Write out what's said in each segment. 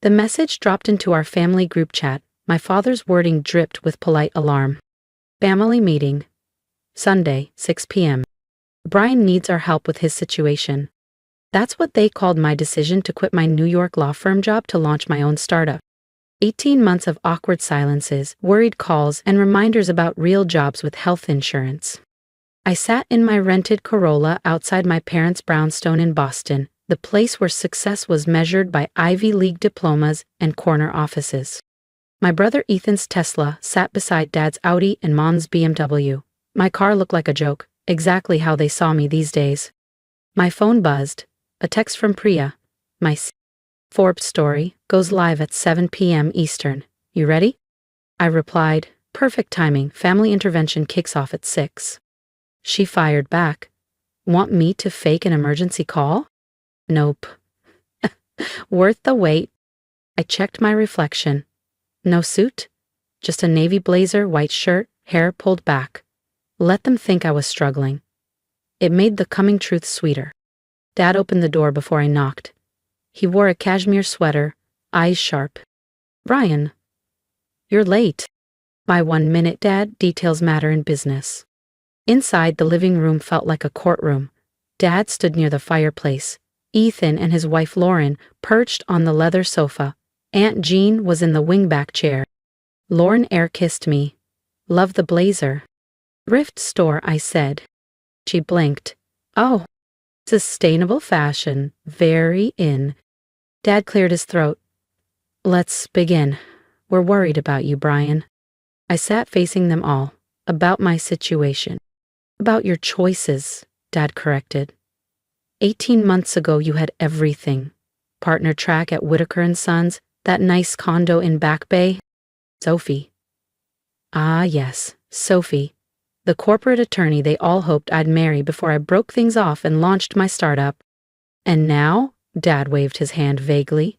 The message dropped into our family group chat. My father's wording dripped with polite alarm. Family meeting. Sunday, 6 p.m. Brian needs our help with his situation. That's what they called my decision to quit my New York law firm job to launch my own startup. 18 months of awkward silences, worried calls, and reminders about real jobs with health insurance. I sat in my rented Corolla outside my parents' brownstone in Boston, the place where success was measured by Ivy League diplomas and corner offices. My brother Ethan's Tesla sat beside Dad's Audi and Mom's BMW. My car looked like a joke, exactly how they saw me these days. My phone buzzed. A text from Priya. My Forbes story goes live at 7 p.m. Eastern. You ready? I replied, perfect timing, family intervention kicks off at 6. She fired back. Want me to fake an emergency call? Nope. Worth the wait. I checked my reflection. No suit? Just a navy blazer, white shirt, hair pulled back. Let them think I was struggling. It made the coming truth sweeter. Dad opened the door before I knocked. He wore a cashmere sweater, eyes sharp. Brian, you're late. By 1 minute, Dad, details matter in business. Inside, the living room felt like a courtroom. Dad stood near the fireplace. Ethan and his wife Lauren perched on the leather sofa. Aunt Jean was in the wingback chair. Lauren air-kissed me. Love the blazer. Thrift store, I said. She blinked. Oh, sustainable fashion, very in. Dad cleared his throat. Let's begin. We're worried about you, Brian. I sat facing them all. About my situation. About your choices, Dad corrected. 18 months ago you had everything. Partner track at Whitaker & Sons, that nice condo in Back Bay. Sophie. Ah, yes, Sophie. The corporate attorney they all hoped I'd marry before I broke things off and launched my startup. And now, Dad waved his hand vaguely,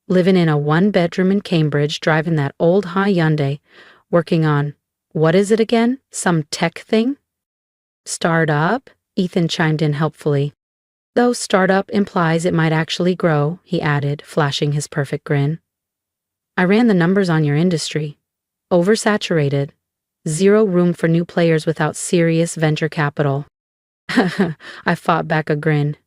living in a 1-bedroom in Cambridge, driving that old Hyundai, working on, what is it again? Some tech thing? Startup? Ethan chimed in helpfully. Though startup implies it might actually grow, he added, flashing his perfect grin. I ran the numbers on your industry. Oversaturated. Zero room for new players without serious venture capital. I fought back a grin.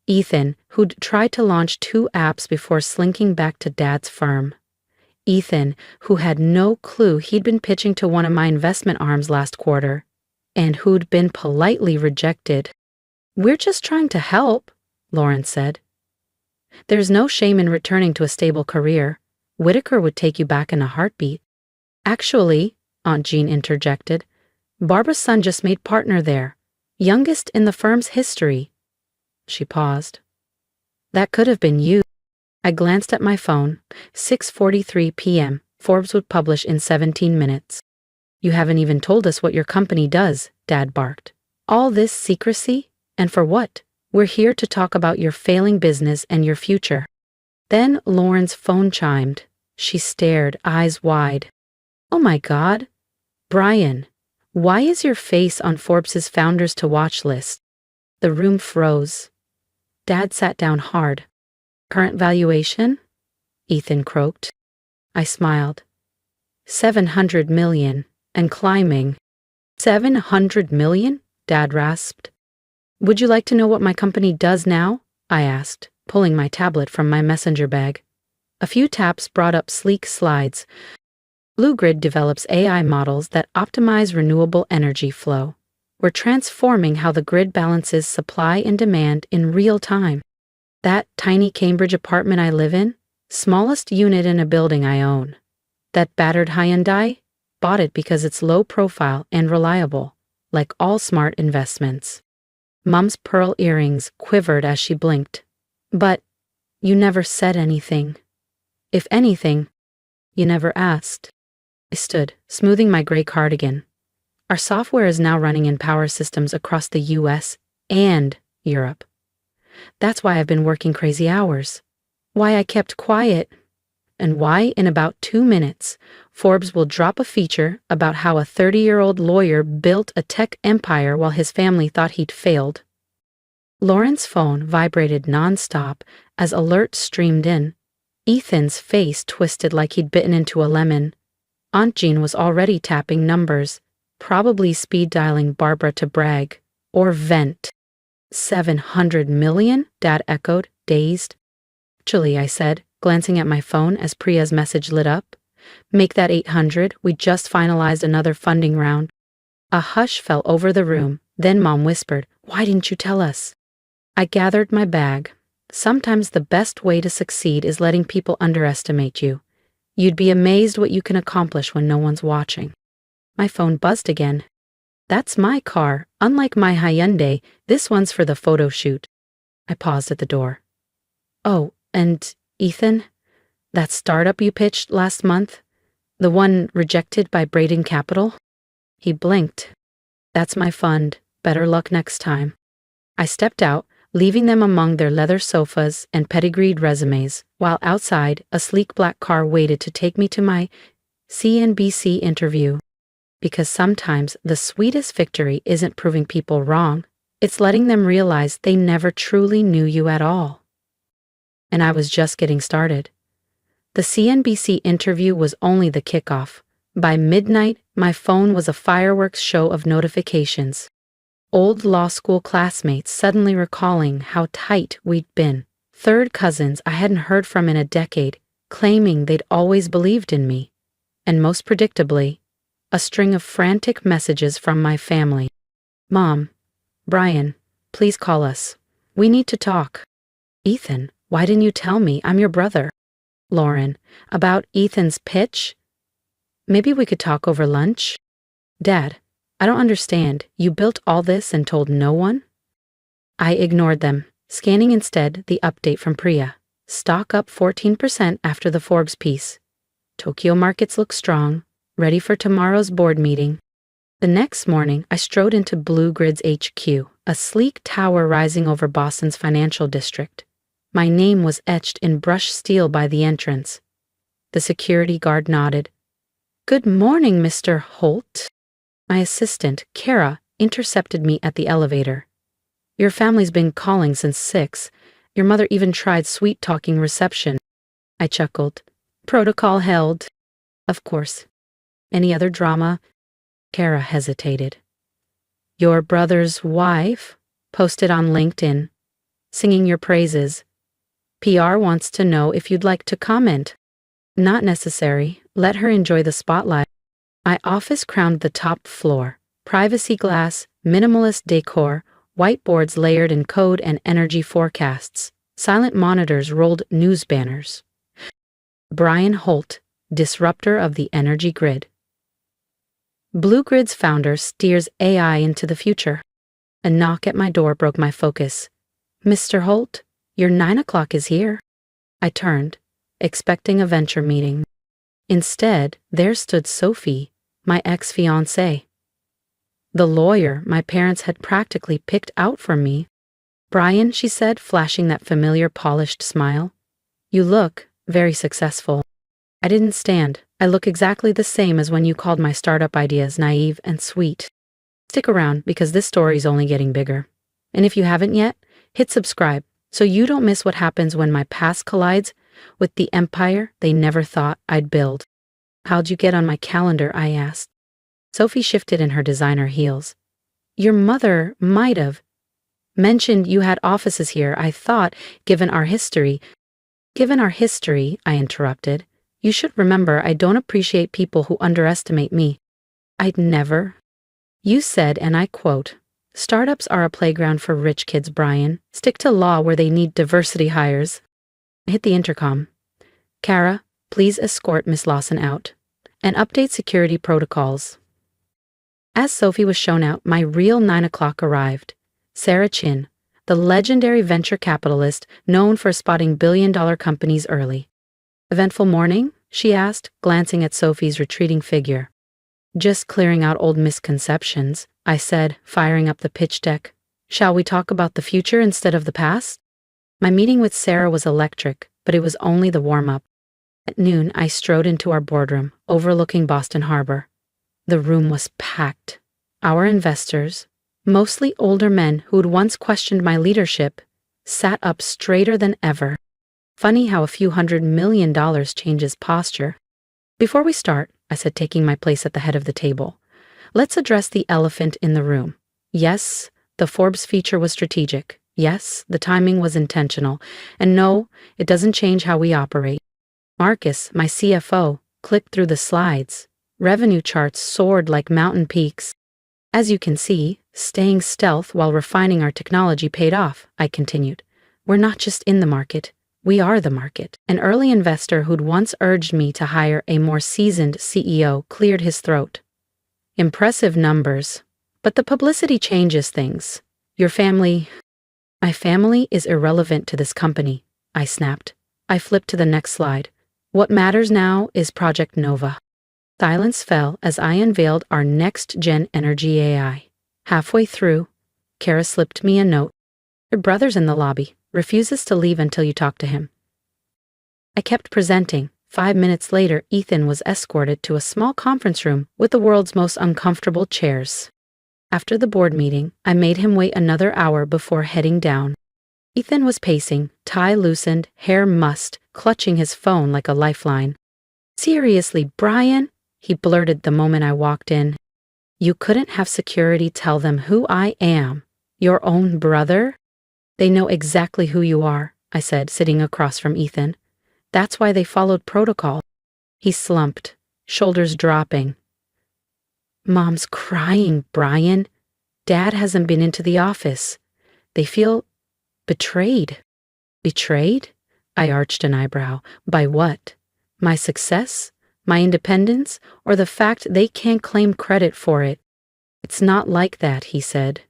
Ethan, who'd tried to launch 2 apps before slinking back to Dad's firm. Ethan, who had no clue he'd been pitching to one of my investment arms last quarter, and who'd been politely rejected. We're just trying to help, Lauren said. There's no shame in returning to a stable career. Whitaker would take you back in a heartbeat. Actually, Aunt Jean interjected, Barbara's son just made partner there, youngest in the firm's history. She paused. That could have been you. I glanced at my phone. 6:43 p.m. Forbes would publish in 17 minutes. You haven't even told us what your company does, Dad barked. All this secrecy? And for what? We're here to talk about your failing business and your future. Then Lauren's phone chimed. She stared, eyes wide. Oh my God. Brian, why is your face on Forbes's Founders to Watch list? The room froze. Dad sat down hard. Current valuation? Ethan croaked. I smiled. 700 million, and climbing. 700 million? Dad rasped. Would you like to know what my company does now? I asked, pulling my tablet from my messenger bag. A few taps brought up sleek slides. BlueGrid develops AI models that optimize renewable energy flow. We're transforming how the grid balances supply and demand in real time. That tiny Cambridge apartment I live in, smallest unit in a building I own. That battered Hyundai, bought it because it's low profile and reliable, like all smart investments. Mom's pearl earrings quivered as she blinked. But you never said anything. If anything, you never asked. I stood, smoothing my gray cardigan. Our software is now running in power systems across the US and Europe. That's why I've been working crazy hours. Why I kept quiet. And why, in about 2 minutes, Forbes will drop a feature about how a 30-year-old lawyer built a tech empire while his family thought he'd failed. Lauren's phone vibrated nonstop as alerts streamed in. Ethan's face twisted like he'd bitten into a lemon. Aunt Jean was already tapping numbers, probably speed dialing Barbara to brag or vent. 700 million? Dad echoed, dazed. Actually, I said, glancing at my phone as Priya's message lit up. Make that 800, we just finalized another funding round. A hush fell over the room, then Mom whispered, why didn't you tell us? I gathered my bag. Sometimes the best way to succeed is letting people underestimate you. You'd be amazed what you can accomplish when no one's watching. My phone buzzed again. That's my car. Unlike my Hyundai, this one's for the photo shoot. I paused at the door. Oh, and Ethan? That startup you pitched last month? The one rejected by Braden Capital? He blinked. That's my fund. Better luck next time. I stepped out, leaving them among their leather sofas and pedigreed resumes, while outside, a sleek black car waited to take me to my CNBC interview. Because sometimes the sweetest victory isn't proving people wrong, it's letting them realize they never truly knew you at all. And I was just getting started. The CNBC interview was only the kickoff. By midnight, my phone was a fireworks show of notifications. Old law school classmates suddenly recalling how tight we'd been. Third cousins I hadn't heard from in a decade, claiming they'd always believed in me. And most predictably, a string of frantic messages from my family. Mom, Brian, please call us. We need to talk. Ethan, why didn't you tell me? I'm your brother. Lauren, about Ethan's pitch? Maybe we could talk over lunch? Dad, I don't understand. You built all this and told no one? I ignored them, scanning instead the update from Priya. Stock up 14% after the Forbes piece. Tokyo markets look strong, ready for tomorrow's board meeting. The next morning, I strode into Blue Grid's HQ, a sleek tower rising over Boston's financial district. My name was etched in brushed steel by the entrance. The security guard nodded. Good morning, Mr. Holt. My assistant, Kara, intercepted me at the elevator. Your family's been calling since 6. Your mother even tried sweet-talking reception. I chuckled. Protocol held. Of course. Any other drama? Kara hesitated. Your brother's wife posted on LinkedIn, singing your praises. PR wants to know if you'd like to comment. Not necessary. Let her enjoy the spotlight. My office crowned the top floor. Privacy glass, minimalist decor, whiteboards layered in code and energy forecasts. Silent monitors rolled news banners. Brian Holt, disruptor of the energy grid. Blue Grid's founder steers AI into the future. A knock at my door broke my focus. Mr. Holt, your 9 o'clock is here. I turned, expecting a venture meeting. Instead, there stood Sophie, my ex-fiancée. The lawyer my parents had practically picked out for me. Brian, she said, flashing that familiar polished smile. You look very successful. I didn't stand. I look exactly the same as when you called my startup ideas naive and sweet. Stick around because this story's only getting bigger. And if you haven't yet, hit subscribe so you don't miss what happens when my past collides with the empire they never thought I'd build. How'd you get on my calendar? I asked. Sophie shifted in her designer heels. Your mother might have mentioned you had offices here. I thought, given our history, I interrupted. You should remember I don't appreciate people who underestimate me. I'd never. You said, and I quote, startups are a playground for rich kids, Brian. Stick to law where they need diversity hires. I hit the intercom. Kara, please escort Miss Lawson out and update security protocols. As Sophie was shown out, my real 9 o'clock arrived. Sarah Chin, the legendary venture capitalist known for spotting billion-dollar companies early. Eventful morning? She asked, glancing at Sophie's retreating figure. Just clearing out old misconceptions, I said, firing up the pitch deck. Shall we talk about the future instead of the past? My meeting with Sarah was electric, but it was only the warm-up. At noon, I strode into our boardroom, overlooking Boston Harbor. The room was packed. Our investors, mostly older men who'd once questioned my leadership, sat up straighter than ever. Funny how a few $100 million changes posture. Before we start, I said, taking my place at the head of the table, let's address the elephant in the room. Yes, the Forbes feature was strategic. Yes, the timing was intentional. And no, it doesn't change how we operate. Marcus, my CFO, clicked through the slides. Revenue charts soared like mountain peaks. As you can see, staying stealth while refining our technology paid off, I continued. We're not just in the market, we are the market. An early investor who'd once urged me to hire a more seasoned CEO cleared his throat. Impressive numbers, but the publicity changes things. Your family... My family is irrelevant to this company, I snapped. I flipped to the next slide. What matters now is Project Nova. Silence fell as I unveiled our next-gen energy AI. Halfway through, Kara slipped me a note. Your brother's in the lobby. Refuses to leave until you talk to him. I kept presenting. 5 minutes later, Ethan was escorted to a small conference room with the world's most uncomfortable chairs. After the board meeting, I made him wait another hour before heading down. Ethan was pacing, tie loosened, hair mussed, clutching his phone like a lifeline. Seriously, Brian, he blurted the moment I walked in. You couldn't have security tell them who I am? Your own brother? They know exactly who you are, I said, sitting across from Ethan. That's why they followed protocol. He slumped, shoulders dropping. Mom's crying, Brian. Dad hasn't been into the office. They feel betrayed. Betrayed? I arched an eyebrow. By what? My success? My independence? Or the fact they can't claim credit for it? It's not like that, he said.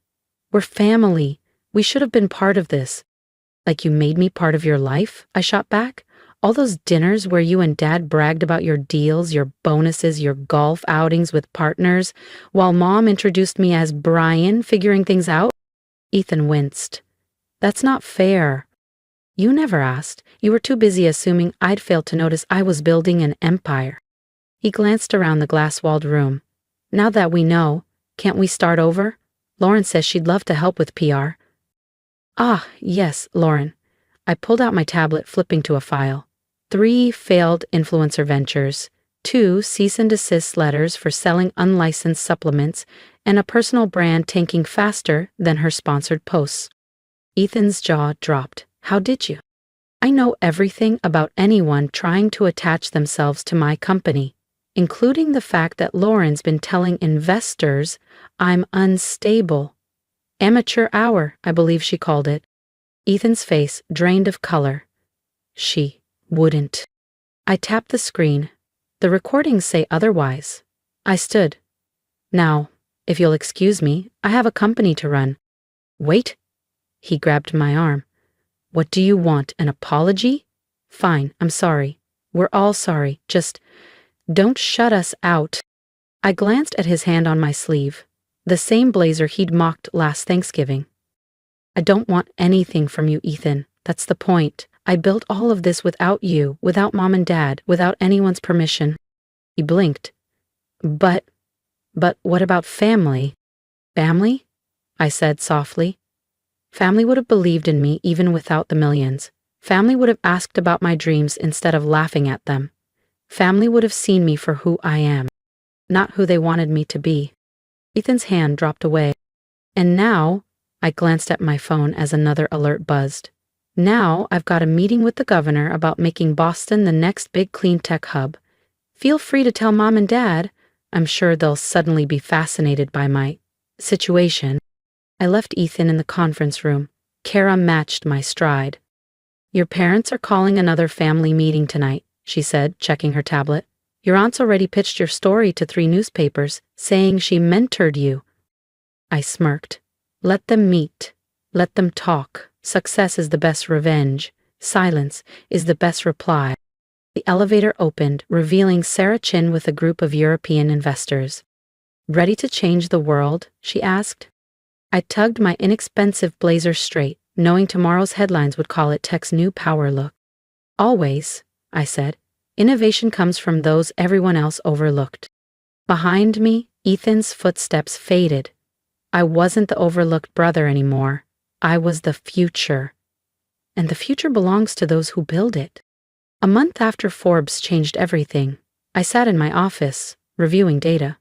We're family. We should have been part of this. Like you made me part of your life? I shot back. All those dinners where you and Dad bragged about your deals, your bonuses, your golf outings with partners, while Mom introduced me as Brian, figuring things out? Ethan winced. That's not fair. You never asked. You were too busy assuming I'd failed to notice I was building an empire. He glanced around the glass-walled room. Now that we know, can't we start over? Lauren says she'd love to help with PR. Ah, yes, Lauren. I pulled out my tablet, flipping to a file. 3 failed influencer ventures, 2 cease and desist letters for selling unlicensed supplements, and a personal brand tanking faster than her sponsored posts. Ethan's jaw dropped. How did you? I know everything about anyone trying to attach themselves to my company, including the fact that Lauren's been telling investors I'm unstable. Amateur hour, I believe she called it. Ethan's face drained of color. She wouldn't. I tapped the screen. The recordings say otherwise. I stood. Now, if you'll excuse me, I have a company to run. Wait. He grabbed my arm. What do you want, an apology? Fine, I'm sorry. We're all sorry. Just don't shut us out. I glanced at his hand on my sleeve, the same blazer he'd mocked last Thanksgiving. I don't want anything from you, Ethan. That's the point. I built all of this without you, without Mom and Dad, without anyone's permission. He blinked. But what about family? Family? I said softly. Family would have believed in me even without the millions. Family would have asked about my dreams instead of laughing at them. Family would have seen me for who I am, not who they wanted me to be. Ethan's hand dropped away. And now, I glanced at my phone as another alert buzzed. Now I've got a meeting with the governor about making Boston the next big clean tech hub. Feel free to tell Mom and Dad. I'm sure they'll suddenly be fascinated by my situation. I left Ethan in the conference room. Kara matched my stride. Your parents are calling another family meeting tonight, she said, checking her tablet. Your aunt's already pitched your story to 3 newspapers, saying she mentored you. I smirked. Let them meet. Let them talk. Success is the best revenge. Silence is the best reply. The elevator opened, revealing Sarah Chin with a group of European investors. Ready to change the world? She asked. I tugged my inexpensive blazer straight, knowing tomorrow's headlines would call it tech's new power look. Always, I said. Innovation comes from those everyone else overlooked. Behind me, Ethan's footsteps faded. I wasn't the overlooked brother anymore. I was the future. and the future belongs to those who build it. A month after Forbes changed everything, I sat in my office, reviewing data.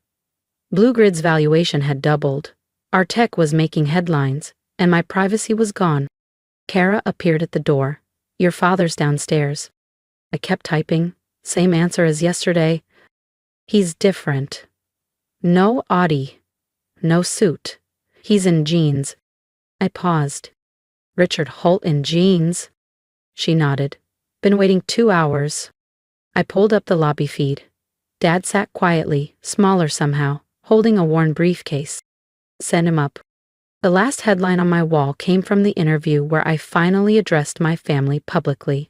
Blue Grid's valuation had doubled. Our tech was making headlines, and my privacy was gone. Kara appeared at the door. Your father's downstairs. I kept typing. Same answer as yesterday. He's different. No Audi. No suit. He's in jeans. I paused. Richard Holt in jeans? She nodded. Been waiting 2 hours. I pulled up the lobby feed. Dad sat quietly, smaller somehow, holding a worn briefcase. Send him up. The last headline on my wall came from the interview where I finally addressed my family publicly.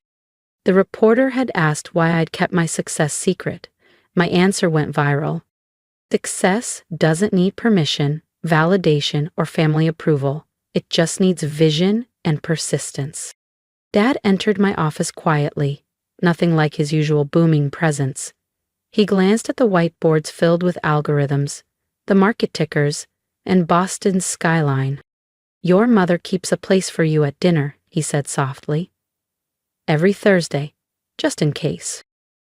The reporter had asked why I'd kept my success secret. My answer went viral. Success doesn't need permission, validation, or family approval. It just needs vision and persistence. Dad entered my office quietly, nothing like his usual booming presence. He glanced at the whiteboards filled with algorithms, the market tickers, and Boston's skyline. Your mother keeps a place for you at dinner, he said softly. Every Thursday, just in case.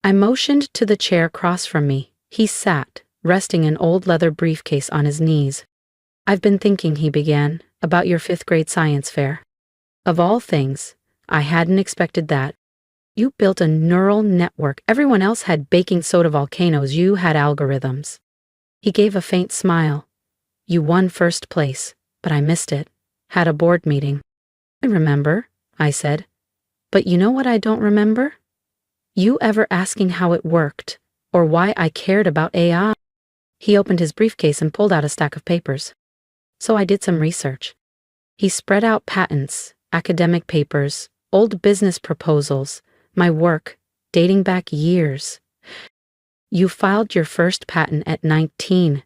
I motioned to the chair across from me. He sat, resting an old leather briefcase on his knees. I've been thinking, he began, about your 5th grade science fair. Of all things, I hadn't expected that. You built a neural network. Everyone else had baking soda volcanoes. You had algorithms. He gave a faint smile. You won first place, but I missed it. Had a board meeting. I remember, I said. But you know what I don't remember? You ever asking how it worked, or why I cared about AI. He opened his briefcase and pulled out a stack of papers. So I did some research. He spread out patents, academic papers, old business proposals, my work, dating back years. You filed your first patent at 19,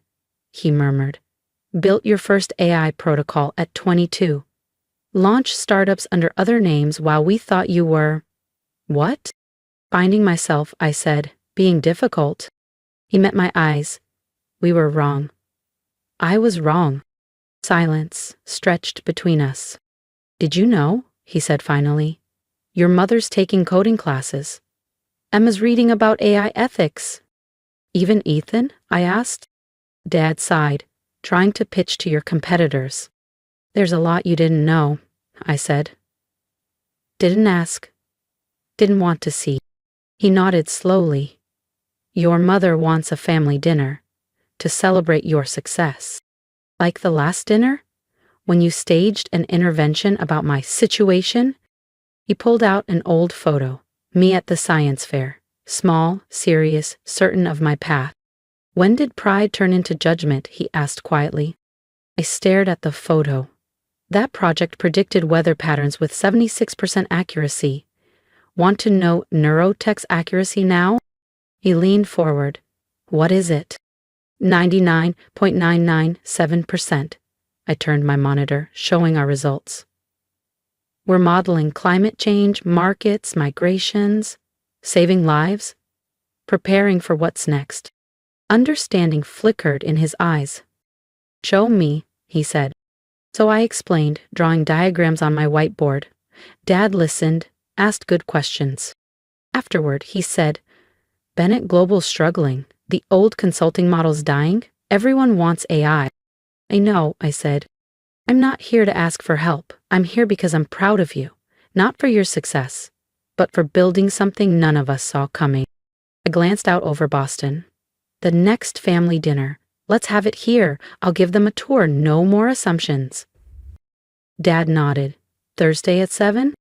he murmured. Built your first AI protocol at 22. Launched startups under other names while we thought you were... What? Finding myself, I said, being difficult. He met my eyes. We were wrong. I was wrong. Silence stretched between us. Did you know, he said finally, your mother's taking coding classes. Emma's reading about AI ethics. Even Ethan? I asked. Dad sighed, trying to pitch to your competitors. There's a lot you didn't know, I said. Didn't ask. Didn't want to see. He nodded slowly. Your mother wants a family dinner to celebrate your success. Like the last dinner, when you staged an intervention about my situation. He pulled out an old photo, me at the science fair, small, serious, certain of my path. When did pride turn into judgment? He asked quietly. I stared at the photo. That project predicted weather patterns with 76% accuracy. Want to know neurotech's accuracy now? He leaned forward. What is it? 99.997%. I turned my monitor, showing our results. We're modeling climate change, markets, migrations, saving lives, preparing for what's next. Understanding flickered in his eyes. Show me, he said. So I explained, drawing diagrams on my whiteboard. Dad listened, asked good questions. Afterward, he said, Bennett Global's struggling. The old consulting model's dying. Everyone wants AI. I know, I said. I'm not here to ask for help. I'm here because I'm proud of you. Not for your success, but for building something none of us saw coming. I glanced out over Boston. The next family dinner. Let's have it here. I'll give them a tour. No more assumptions. Dad nodded. Thursday at 7?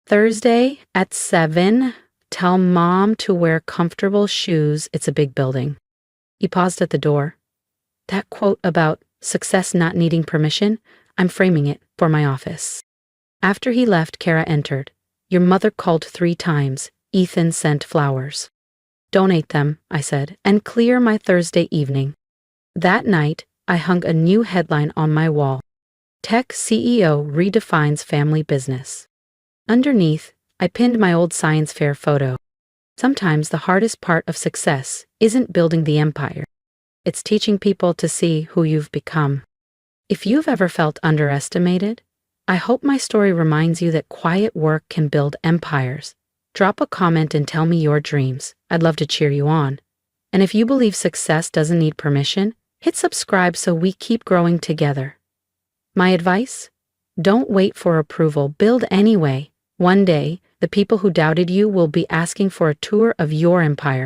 Thursday at 7. Tell Mom to wear comfortable shoes. It's a big building. He paused at the door. That quote about success not needing permission, I'm framing it for my office. After he left, Kara entered. Your mother called 3 times. Ethan sent flowers. Donate them, I said, and clear my Thursday evening. That night, I hung a new headline on my wall. Tech CEO redefines family business. Underneath, I pinned my old science fair photo. Sometimes the hardest part of success isn't building the empire. It's teaching people to see who you've become. If you've ever felt underestimated, I hope my story reminds you that quiet work can build empires. Drop a comment and tell me your dreams. I'd love to cheer you on. And if you believe success doesn't need permission, hit subscribe so we keep growing together. My advice? Don't wait for approval, build anyway. One day, the people who doubted you will be asking for a tour of your empire.